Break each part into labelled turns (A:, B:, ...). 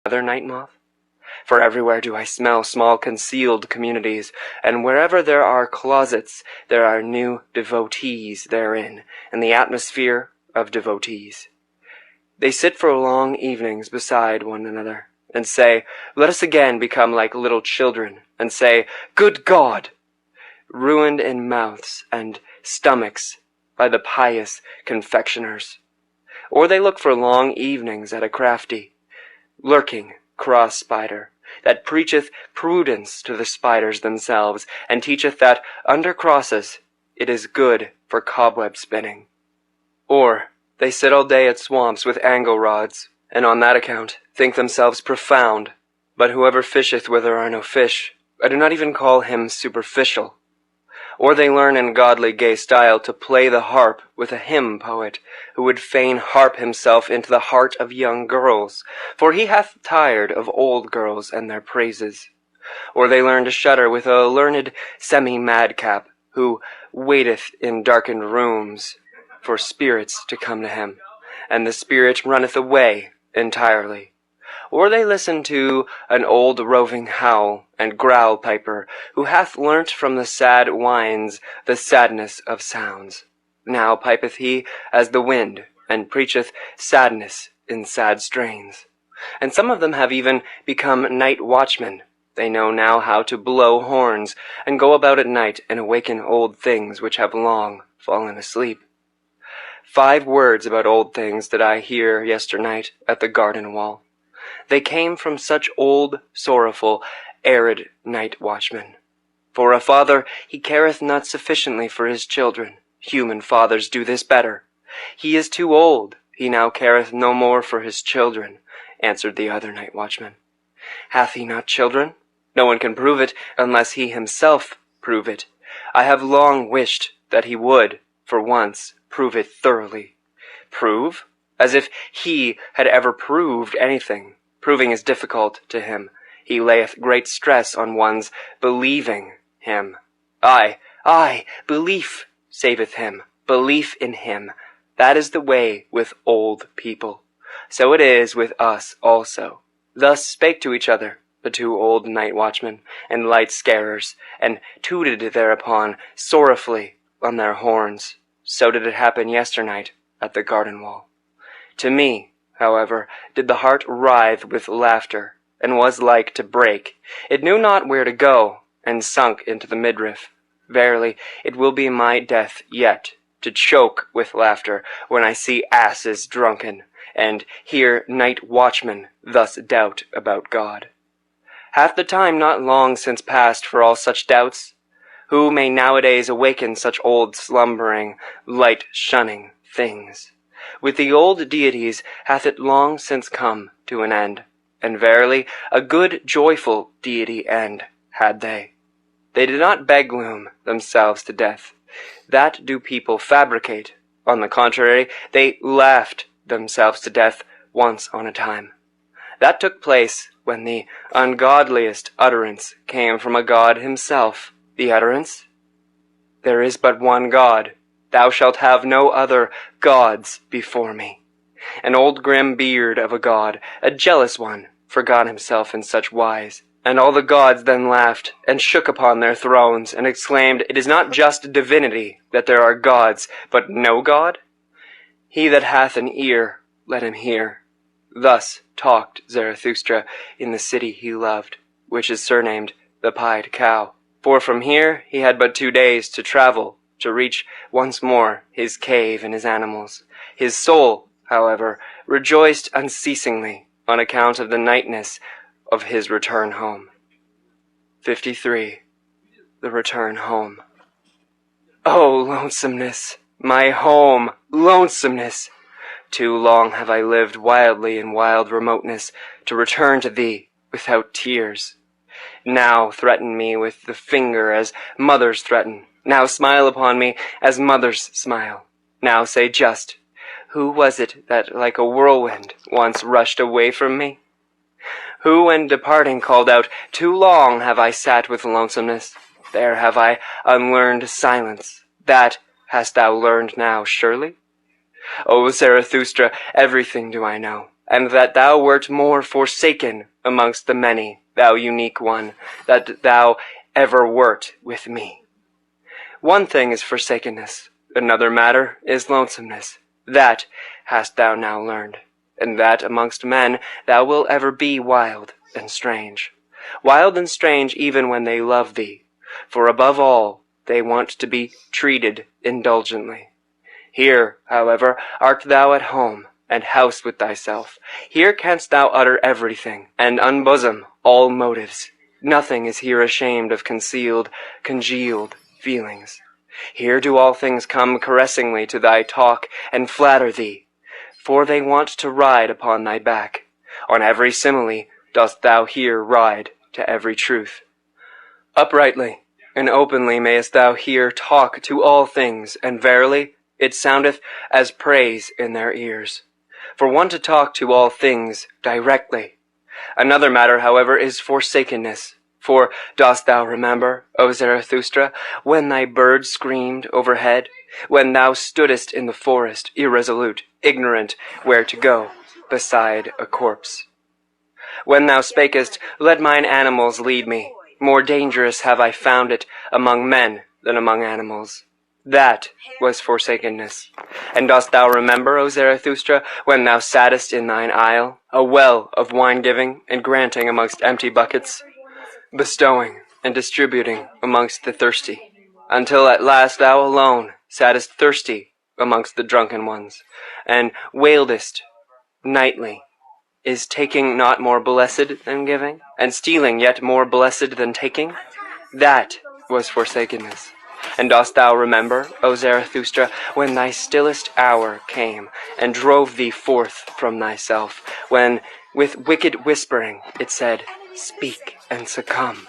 A: Other night moth? For everywhere do I smell small concealed communities, and wherever there are closets, there are new devotees therein, and the atmosphere of devotees. They sit for long evenings beside one another, and say, "Let us again become like little children," and say, "Good God!" ruined in mouths and stomachs by the pious confectioners. Or they look for long evenings at a crafty, lurking cross-spider, that preacheth prudence to the spiders themselves, and teacheth that under crosses it is good for cobweb spinning. Or they sit all day at swamps with angle rods, and on that account think themselves profound. But whoever fisheth where there are no fish, I do not even call him superficial. Or they learn in godly gay style to play the harp with a hymn poet, who would fain harp himself into the heart of young girls, for he hath tired of old girls and their praises. Or they learn to shudder with a learned semi-madcap, who waiteth in darkened rooms for spirits to come to him, and the spirit runneth away entirely. Or they listen to an old roving howl and growl piper, who hath learnt from the sad winds the sadness of sounds. Now pipeth he as the wind, and preacheth sadness in sad strains. And some of them have even become night watchmen. They know now how to blow horns, and go about at night and awaken old things which have long fallen asleep. 5 words about old things did I hear yesternight at the garden wall. They came from such old, sorrowful, arid night watchmen. For a father, he careth not sufficiently for his children. Human fathers do this better. He is too old, he now careth no more for his children, answered the other night watchman. Hath he not children? No one can prove it, unless he himself prove it. I have long wished that he would, for once, prove it thoroughly. Prove? As if he had ever proved anything. Proving is difficult to him. He layeth great stress on one's believing him. Aye, belief saveth him. Belief in him. That is the way with old people. So it is with us also. Thus spake to each other the 2 old night watchmen and light scarers, and tooted thereupon sorrowfully on their horns. So did it happen yesternight at the garden wall. To me, however, did the heart writhe with laughter, and was like to break. It knew not where to go, and sunk into the midriff. Verily, it will be my death yet, to choke with laughter, when I see asses drunken, and hear night watchmen thus doubt about God. Hath the time not long since passed for all such doubts? Who may nowadays awaken such old slumbering, light-shunning things? With the old deities hath it long since come to an end, and verily a good joyful deity end had they. They did not begloom themselves to death. That do people fabricate. On the contrary, they laughed themselves to death once on a time. That took place when the ungodliest utterance came from a god himself. The utterance? There is but one God. Thou shalt have no other gods before me. An old grim beard of a god, a jealous one, forgot himself in such wise. And all the gods then laughed, and shook upon their thrones, and exclaimed, It is not just divinity that there are gods, but no God? He that hath an ear, let him hear. Thus talked Zarathustra in the city he loved, which is surnamed the Pied Cow. For from here he had but 2 days to travel, to reach once more his cave and his animals. His soul, however, rejoiced unceasingly on account of the nightness of his return home. 53. The return home. Oh, lonesomeness! My home! Lonesomeness! Too long have I lived wildly in wild remoteness to return to thee without tears. Now threaten me with the finger as mothers threaten. Now smile upon me as mothers smile. Now say just, who was it that like a whirlwind once rushed away from me? Who when departing called out, Too long have I sat with lonesomeness. There have I unlearned silence. That hast thou learned now, surely? O Zarathustra, everything do I know. and that thou wert more forsaken amongst the many, thou unique one, that thou ever wert with me. One thing is forsakenness, another matter is lonesomeness. That hast thou now learned, and that amongst men thou wilt ever be wild and strange. Wild and strange even when they love thee, for above all they want to be treated indulgently. Here, however, art thou at home, and house with thyself. Here canst thou utter everything, and unbosom all motives. Nothing is here ashamed of congealed feelings. Here do all things come caressingly to thy talk, and flatter thee, for they want to ride upon thy back. On every simile dost thou here ride to every truth. Uprightly and openly mayest thou here talk to all things, and verily it soundeth as praise in their ears. For one to talk to all things directly. Another matter, however, is forsakenness. For dost thou remember, O Zarathustra, when thy bird screamed overhead, when thou stoodest in the forest, irresolute, ignorant where to go, beside a corpse? When thou spakest, let mine animals lead me, more dangerous have I found it among men than among animals. That was forsakenness. And dost thou remember, O Zarathustra, when thou sattest in thine isle, a well of wine-giving and granting amongst empty buckets, bestowing and distributing amongst the thirsty, until at last thou alone sattest thirsty amongst the drunken ones, and wailedest nightly, is taking not more blessed than giving, and stealing yet more blessed than taking? That was forsakenness. And dost thou remember, O Zarathustra, when thy stillest hour came, and drove thee forth from thyself, when, with wicked whispering, it said, Speak and succumb.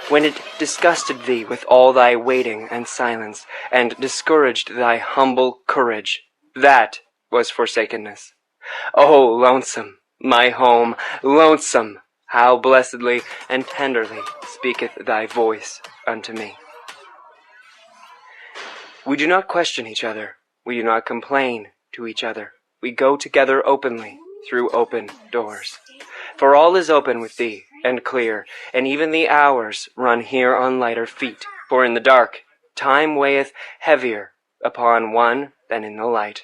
A: When it disgusted thee with all thy waiting and silence, and discouraged thy humble courage, that was forsakenness. O lonesome, my home, lonesome, how blessedly and tenderly speaketh thy voice unto me. We do not question each other. We do not complain to each other. We go together openly through open doors. For all is open with thee, and clear, and even the hours run here on lighter feet. For in the dark, time weigheth heavier upon one than in the light.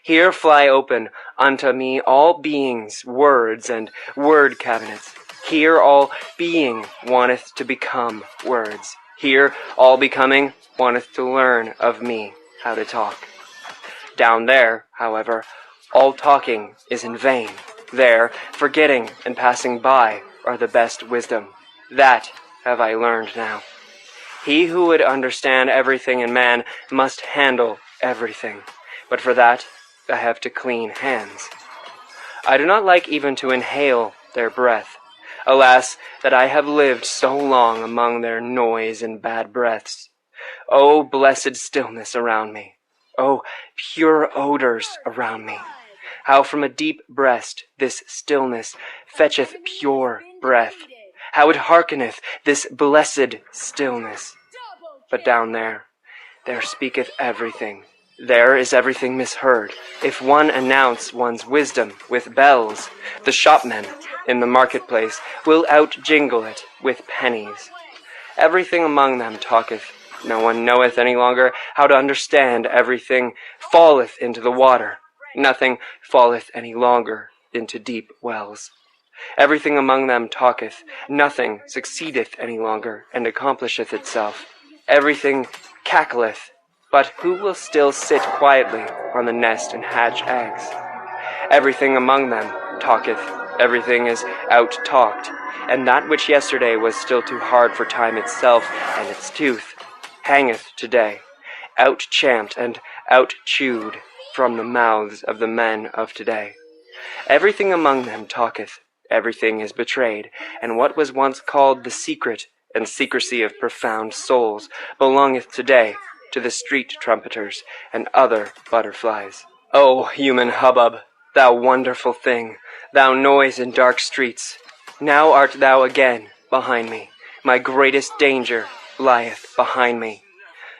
A: Here fly open unto me all beings, words, and word cabinets. Here all being wanteth to become words. Here all becoming wanteth to learn of me how to talk. Down there, however, all talking is in vain. There, forgetting and passing by are the best wisdom. That have I learned now. He who would understand everything in man must handle everything. But for that, I have to clean hands. I do not like even to inhale their breath. Alas, that I have lived so long among their noise and bad breaths. O blessed stillness around me. O pure odors around me. How from a deep breast this stillness fetcheth pure breath. How it hearkeneth this blessed stillness. But down there speaketh everything. There is everything misheard. If one announce one's wisdom with bells, the shopmen in the marketplace will out-jingle it with pennies. Everything among them talketh. No one knoweth any longer how to understand. Everything falleth into the water. Nothing falleth any longer into deep wells. Everything among them talketh. Nothing succeedeth any longer, and accomplisheth itself. Everything cackleth. But who will still sit quietly on the nest and hatch eggs? Everything among them talketh. Everything is out-talked, and that which yesterday was still too hard for time itself and its tooth, hangeth today, out-champed and out-chewed from the mouths of the men of today. Everything among them talketh. Everything is betrayed, and what was once called the secret and secrecy of profound souls belongeth today to the street trumpeters and other butterflies. O human hubbub, thou wonderful thing, thou noise in dark streets, now art thou again behind me. My greatest danger lieth behind me.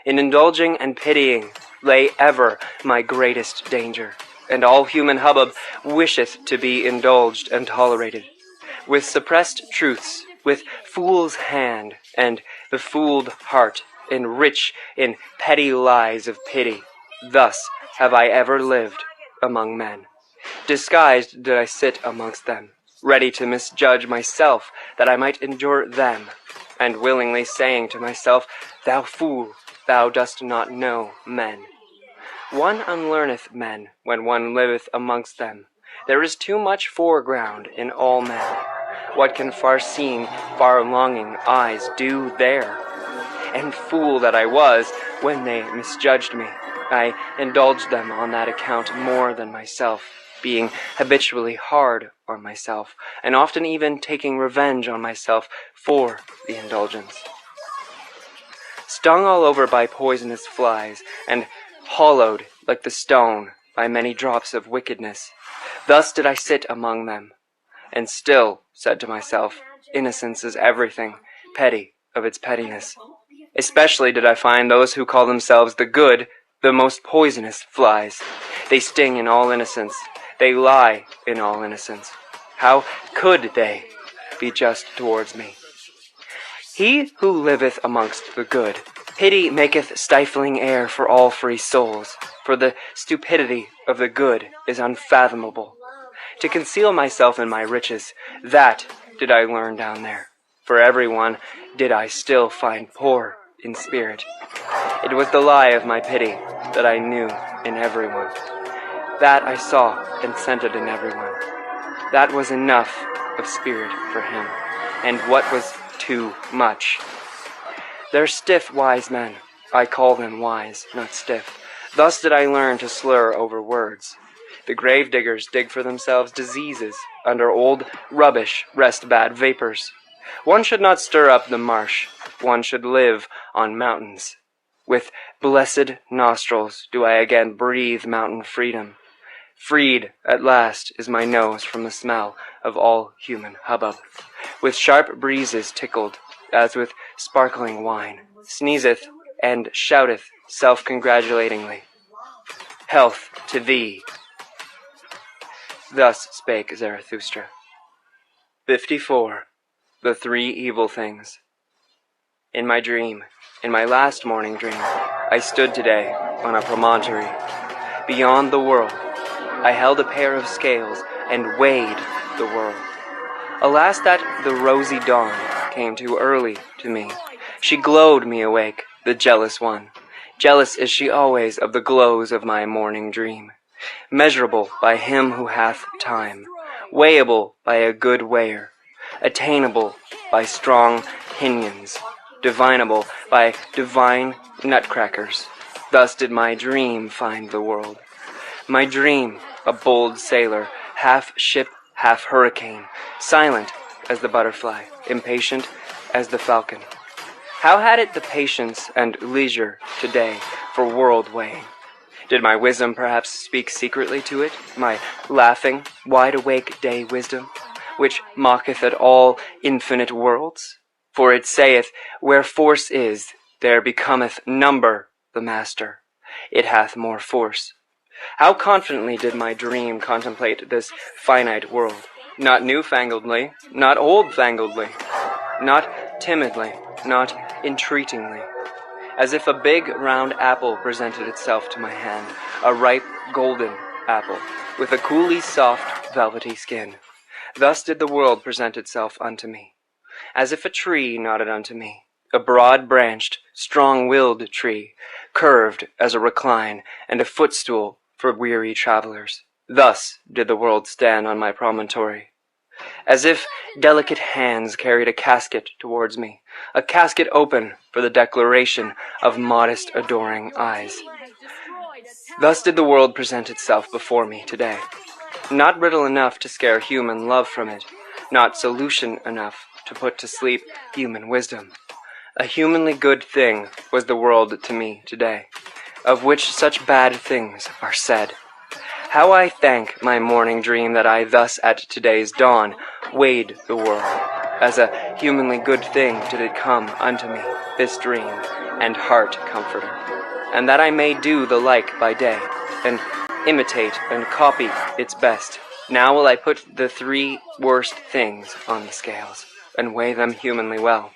A: In indulging and pitying lay ever my greatest danger. and all human hubbub wisheth to be indulged and tolerated. With suppressed truths, with fool's hand, and the fooled heart, enrich in petty lies of pity, thus have I ever lived among men. Disguised did I sit amongst them, ready to misjudge myself, that I might endure them, and willingly saying to myself, Thou fool, thou dost not know men. One unlearneth men when one liveth amongst them. There is too much foreground in all men. What can far-seeing, far-longing eyes do there? And fool that I was, when they misjudged me, I indulged them on that account more than myself, being habitually hard on myself, and often even taking revenge on myself for the indulgence. Stung all over by poisonous flies, and hollowed like the stone by many drops of wickedness, thus did I sit among them, and still said to myself, innocence is everything, petty of its pettiness. Especially did I find those who call themselves the good the most poisonous flies. They sting in all innocence. They lie in all innocence. How could they be just towards me? He who liveth amongst the good, pity maketh stifling air for all free souls, for the stupidity of the good is unfathomable. To conceal myself in my riches, that did I learn down there. For everyone did I still find poor in spirit. It was the lie of my pity that I knew in everyone. That I saw and scented in everyone. That was enough of spirit for him, and what was too much. They're stiff wise men. I call them wise, not stiff. Thus did I learn to slur over words. The grave diggers dig for themselves diseases. Under old rubbish rest bad vapors. One should not stir up the marsh. One should live on mountains. With blessed nostrils do I again breathe mountain freedom. Freed at last is my nose from the smell of all human hubbub. With sharp breezes tickled, as with sparkling wine, sneezeth and shouteth self-congratulatingly, Health to thee! Thus spake Zarathustra. 54. The Three Evil Things. In my dream, in my last morning dream, I stood today on a promontory. Beyond the world, I held a pair of scales and weighed the world. Alas that the rosy dawn came too early to me. She glowed me awake, the jealous one. Jealous is she always of the glows of my morning dream. Measurable by him who hath time, weighable by a good weigher, attainable by strong pinions, divinable by divine nutcrackers. Thus did my dream find the world. My dream, a bold sailor, half ship, half hurricane, silent as the butterfly, impatient as the falcon. How had it the patience and leisure today for world weighing? Did my wisdom perhaps speak secretly to it, my laughing, wide-awake day wisdom, which mocketh at all infinite worlds? For it saith, where force is, there becometh number the master. It hath more force. How confidently did my dream contemplate this finite world, not newfangledly, not old-fangledly, not timidly, not entreatingly, as if a big round apple presented itself to my hand, a ripe golden apple, with a coolly soft velvety skin. Thus did the world present itself unto me, as if a tree nodded unto me, a broad-branched, strong-willed tree, curved as a recline, and a footstool for weary travelers. Thus did the world stand on my promontory, as if delicate hands carried a casket towards me, a casket open for the declaration of modest, adoring eyes. Thus did the world present itself before me today, not riddle enough to scare human love from it, not solution enough to put to sleep human wisdom. A humanly good thing was the world to me today, of which such bad things are said. How I thank my morning dream that I thus at today's dawn weighed the world. As a humanly good thing did it come unto me, this dream and heart comforter, and that I may do the like by day, and imitate and copy its best. Now will I put the 3 worst things on the scales, and weigh them humanly well.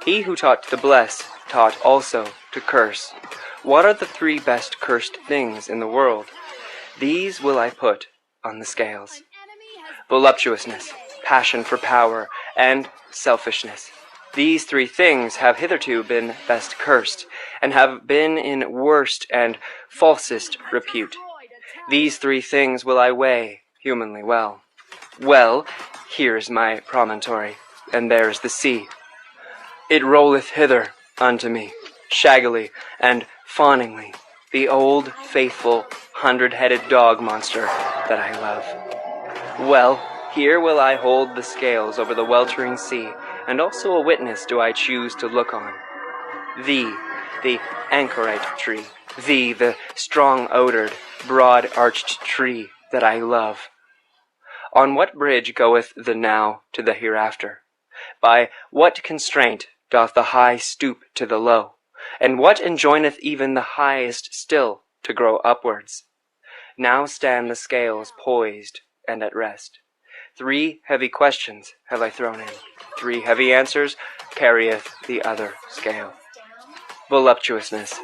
A: He who taught to bless, taught also to curse. What are the 3 best cursed things in the world? These will I put on the scales. Voluptuousness, passion for power, and selfishness. These 3 things have hitherto been best cursed, and have been in worst and falsest repute. These 3 things will I weigh humanly well. Well, here's my promontory, and there's the sea. It rolleth hither unto me, shaggily and fawningly, the old, faithful, 100-headed dog monster that I love. Well, here will I hold the scales over the weltering sea, and also a witness do I choose to look on. Thee, the anchorite tree, thee, the strong-odored, broad-arched tree that I love. On what bridge goeth the now to the hereafter? By what constraint doth the high stoop to the low? And what enjoineth even the highest still to grow upwards? Now stand the scales poised and at rest. 3 heavy questions have I thrown in. 3 heavy answers carrieth the other scale. Voluptuousness,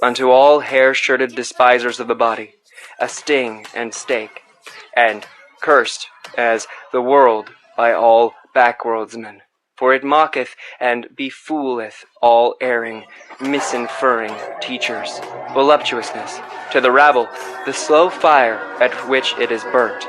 A: unto all hair-shirted despisers of the body, a sting and stake, and cursed as the world by all backworldsmen, for it mocketh and befooleth all erring, misinferring teachers. Voluptuousness, to the rabble, the slow fire at which it is burnt,